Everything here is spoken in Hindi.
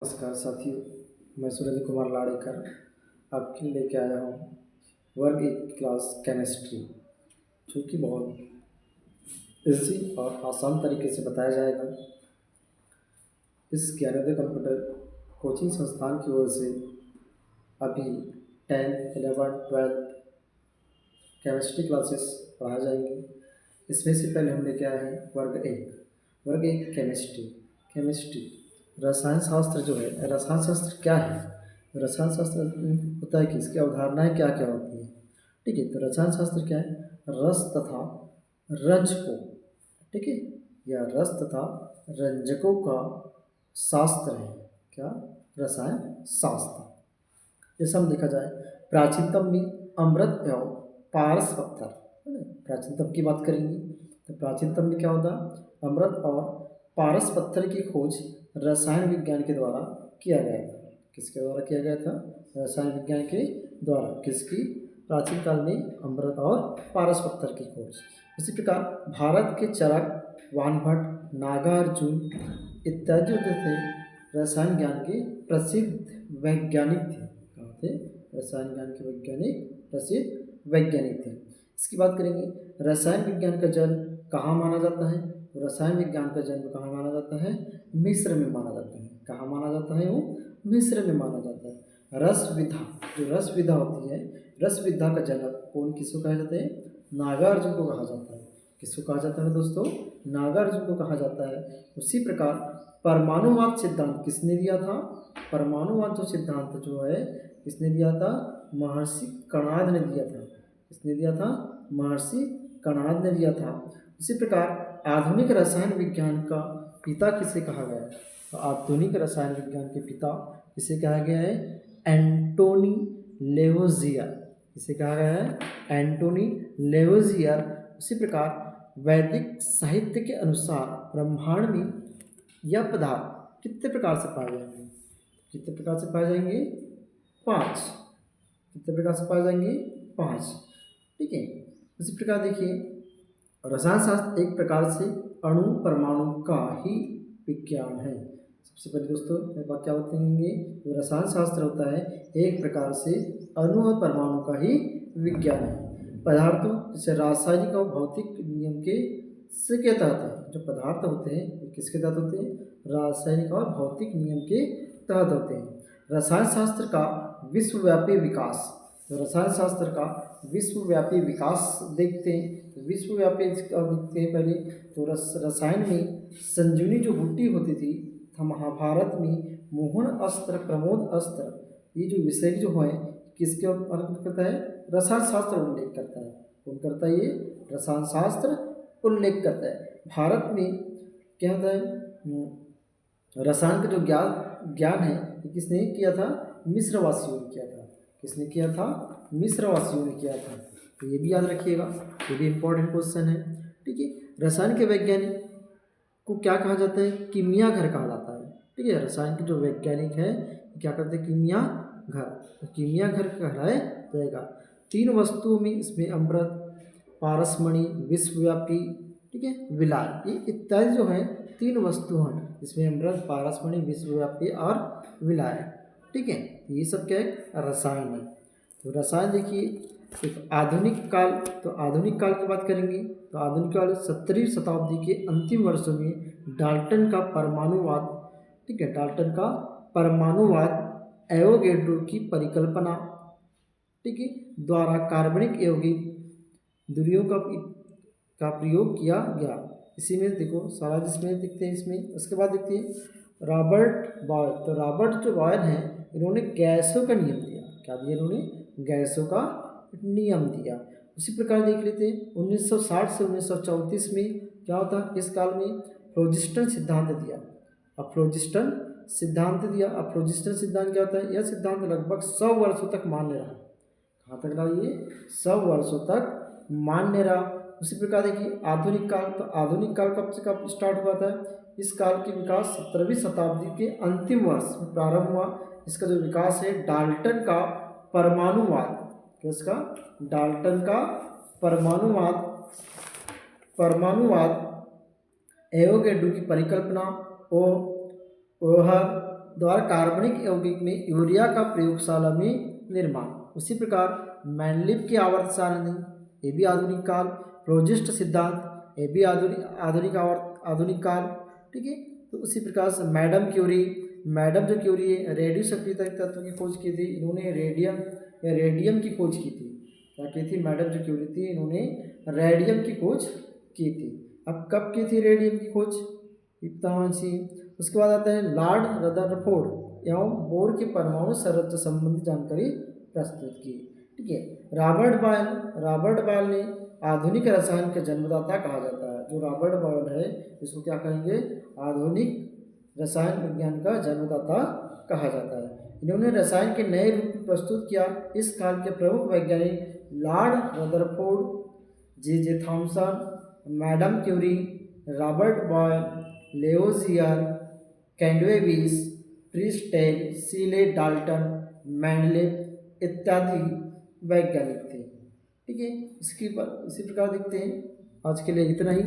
नमस्कार साथियों, मैं सुरेंद्र कुमार लाड़ेकर आपके लिए लेके आया हूँ वर्ग एक क्लास केमिस्ट्री, जो कि बहुत इजी और आसान तरीके से बताया जाएगा। इस ज्ञानोदय कंप्यूटर कोचिंग संस्थान की ओर से अभी 10th, 11th, 12th chemistry classes पढ़ाए जाएंगे। इसमें से पहले हम लेके आए हैं वर्ग एक केमिस्ट्री रसायन शास्त्र। जो है रसायन शास्त्र क्या है, रसायन शास्त्र होता है कि इसकी अवधारणाएं क्या क्या होती है। ठीक है, तो रसायन शास्त्र क्या है? रस तथा रंजकों, ठीक है, या रस तथा रंजकों का शास्त्र है। क्या? रसायन शास्त्र। जैसे हम देखा जाए, प्राचीनतम में अमृत एवं पारस पत्थर, है ना? प्राचीनतम की बात करेंगे तो प्राचीनतम में क्या होता? अमृत और पारस पत्थर की खोज रसायन विज्ञान के द्वारा किया गया था। किसके द्वारा किया गया था? रसायन विज्ञान के द्वारा। किसकी? प्राचीन काल में अमृत और पारस पत्थर की खोज। इसी प्रकार भारत के चरक, वानभट्ट, नागार्जुन इत्यादि होते थे रसायन ज्ञान के प्रसिद्ध वैज्ञानिक थे। कहाँ थे? रसायन ज्ञान के वैज्ञानिक प्रसिद्ध वैज्ञानिक थे। इसकी बात करेंगे, रसायन विज्ञान का जन्म कहाँ माना जाता है? रसायन विज्ञान का जन्म कहाँ माना जाता है? मिस्र में माना जाता है। कहाँ माना जाता है? वो मिस्र में माना जाता है। रस विधा, जो रस विधा होती है, रस विधा का जनक कौन, किसको कहा जाता है? नागार्जुन को कहा जाता है। किसको कहा जाता है दोस्तों? नागार्जुन को कहा जाता है। उसी प्रकार परमाणुवाद सिद्धांत किसने दिया था? परमाणुवाद जो सिद्धांत जो है किसने दिया था? महर्षि कणाद ने दिया था। किसने दिया था? महर्षि कणाद ने दिया था। इसी प्रकार आधुनिक रसायन विज्ञान का पिता किसे कहा गया है? तो आधुनिक रसायन विज्ञान के पिता किसे कहा गया है? एंटोनी लेवोजियर। किसे कहा गया है? एंटोनी लेवोजियर। उसी प्रकार वैदिक साहित्य के अनुसार ब्रह्मांड में यह पदार्थ कितने प्रकार से पाए जाएंगे? कितने प्रकार से पाए जाएंगे? 5। कितने प्रकार से पाए जाएंगे? 5। ठीक है। उसी प्रकार देखिए, रसायन शास्त्र एक प्रकार से अणु परमाणु का ही विज्ञान है। सबसे पहले दोस्तों एक बात क्या बताएंगे? जो रसायन शास्त्र होता है एक प्रकार से अणु और परमाणु का ही विज्ञान है। पदार्थों जैसे रासायनिक और भौतिक नियम के से के तहत है। जो पदार्थ होते हैं वो किसके तहत होते हैं? रासायनिक और भौतिक नियम के तहत होते हैं। रसायन शास्त्र का विश्वव्यापी विकास, तो रसायन शास्त्र का विश्वव्यापी विकास देखते हैं। विश्वव्यापी देखते हैं पहले तो रसायन में संजीवनी जो बूटी होती थी, महाभारत में मोहन अस्त्र, प्रमोद अस्त्र, ये जो विषय जो है किसके उल्लेख करता है? रसायन शास्त्र उल्लेख करता है। कौन करता है? ये रसायन शास्त्र उल्लेख करता है। भारत में क्या होता है? रसायन का जो ज्ञान है ये किसने किया था? मिस्रवासियों ने किया था। किसने किया था? मिस्रवासियों ने किया था। तो ये भी याद रखिएगा, ये भी इम्पोर्टेंट क्वेश्चन है। ठीक है। रसायन के वैज्ञानिक को क्या कहा जाता है? कीमिया घर कहा जाता है। ठीक है, रसायन के जो वैज्ञानिक है क्या करते हैं? कीमिया घर। तो कीमिया घर कहलाया जाएगा। 3 वस्तुओं में इसमें अमृत, पारसमणि, विश्वव्यापी, ठीक है, विलाय, ये इत्यादि जो है 3 वस्तु हैं। इसमें अमृत, पारसमणि, विश्वव्यापी और विलाय। ठीक है, ये सब क्या है? रसायन है। तो रसायन देखिए एक आधुनिक काल, तो आधुनिक काल की बात करेंगे तो आधुनिक काल 17वीं शताब्दी के अंतिम वर्षों में डाल्टन का परमाणुवाद, ठीक है, डाल्टन का परमाणुवाद एवोगैड्रो की परिकल्पना, ठीक है, द्वारा कार्बनिक यौगिक दूरियों का प्रयोग किया गया। इसी में देखो सारा जिसमें देखते हैं इसमें। उसके बाद देखते हैं रॉबर्ट बॉयल। तो रॉबर्ट जो बॉयल हैं इन्होंने गैसों का नियम दिया। क्या दिया इन्होंने? गैसों का नियम दिया। उसी प्रकार देख लेते हैं 1960 से 1934 में क्या होता है? इस काल में फ्लोजिस्टन सिद्धांत दिया। अब फ्लोजिस्टन सिद्धांत दिया। अब फ्लोजिस्टन सिद्धांत क्या होता है? यह सिद्धांत लगभग 100 वर्षों तक मान्य रहा। कहाँ तक रहा? ये 100 वर्षों तक मान्य रहा। उसी प्रकार देखिए आधुनिक काल। तो आधुनिक काल कब से कब स्टार्ट हुआ था? इस काल की विकास 17वीं शताब्दी के अंतिम वर्ष में प्रारंभ हुआ। इसका जो विकास है डाल्टन का परमाणुवाद, किसका? डाल्टन का परमाणुवाद एवोगैड्रो की परिकल्पना, ओहर द्वारा कार्बनिक यौगिक में यूरिया का प्रयोगशाला में निर्माण। उसी प्रकार मैनलिफ की आवर्त सारणी, ये भी आधुनिक काल। प्रोजिस्ट सिद्धांत, ये भी आधुनिक काल। ठीक है। तो उसी प्रकार से मैडम जो क्यूरी है रेडियो सक्रिय तत्व की खोज की थी। इन्होंने रेडियम की खोज की थी। क्या की थी? मैडम जो क्यूरी थी इन्होंने रेडियम की खोज की थी। अब कब की थी रेडियम की खोज? उसके बाद आता है लॉर्ड रदरफोर्ड एवं बोर के परमाणु संरचना संबंधी जानकारी प्रस्तुत की। ठीक है। रॉबर्ट बॉयल ने आधुनिक रसायन के जन्मदाता कहा जाता है। जो रॉबर्ट बॉयल है इसको क्या कहेंगे? आधुनिक रसायन विज्ञान का जन्मदाता कहा जाता है। इन्होंने रसायन के नए रूप प्रस्तुत किया। इस काल के प्रमुख वैज्ञानिक lord Rutherford, J Thomson, madam Curie, Robert Boyle, Lavoisier, Cavendish, Priestley, Scheele, Dalton, Mendeleev इत्यादि वैज्ञानिक थे। ठीक है। इसी प्रकार देखते हैं। आज के लिए इतना ही।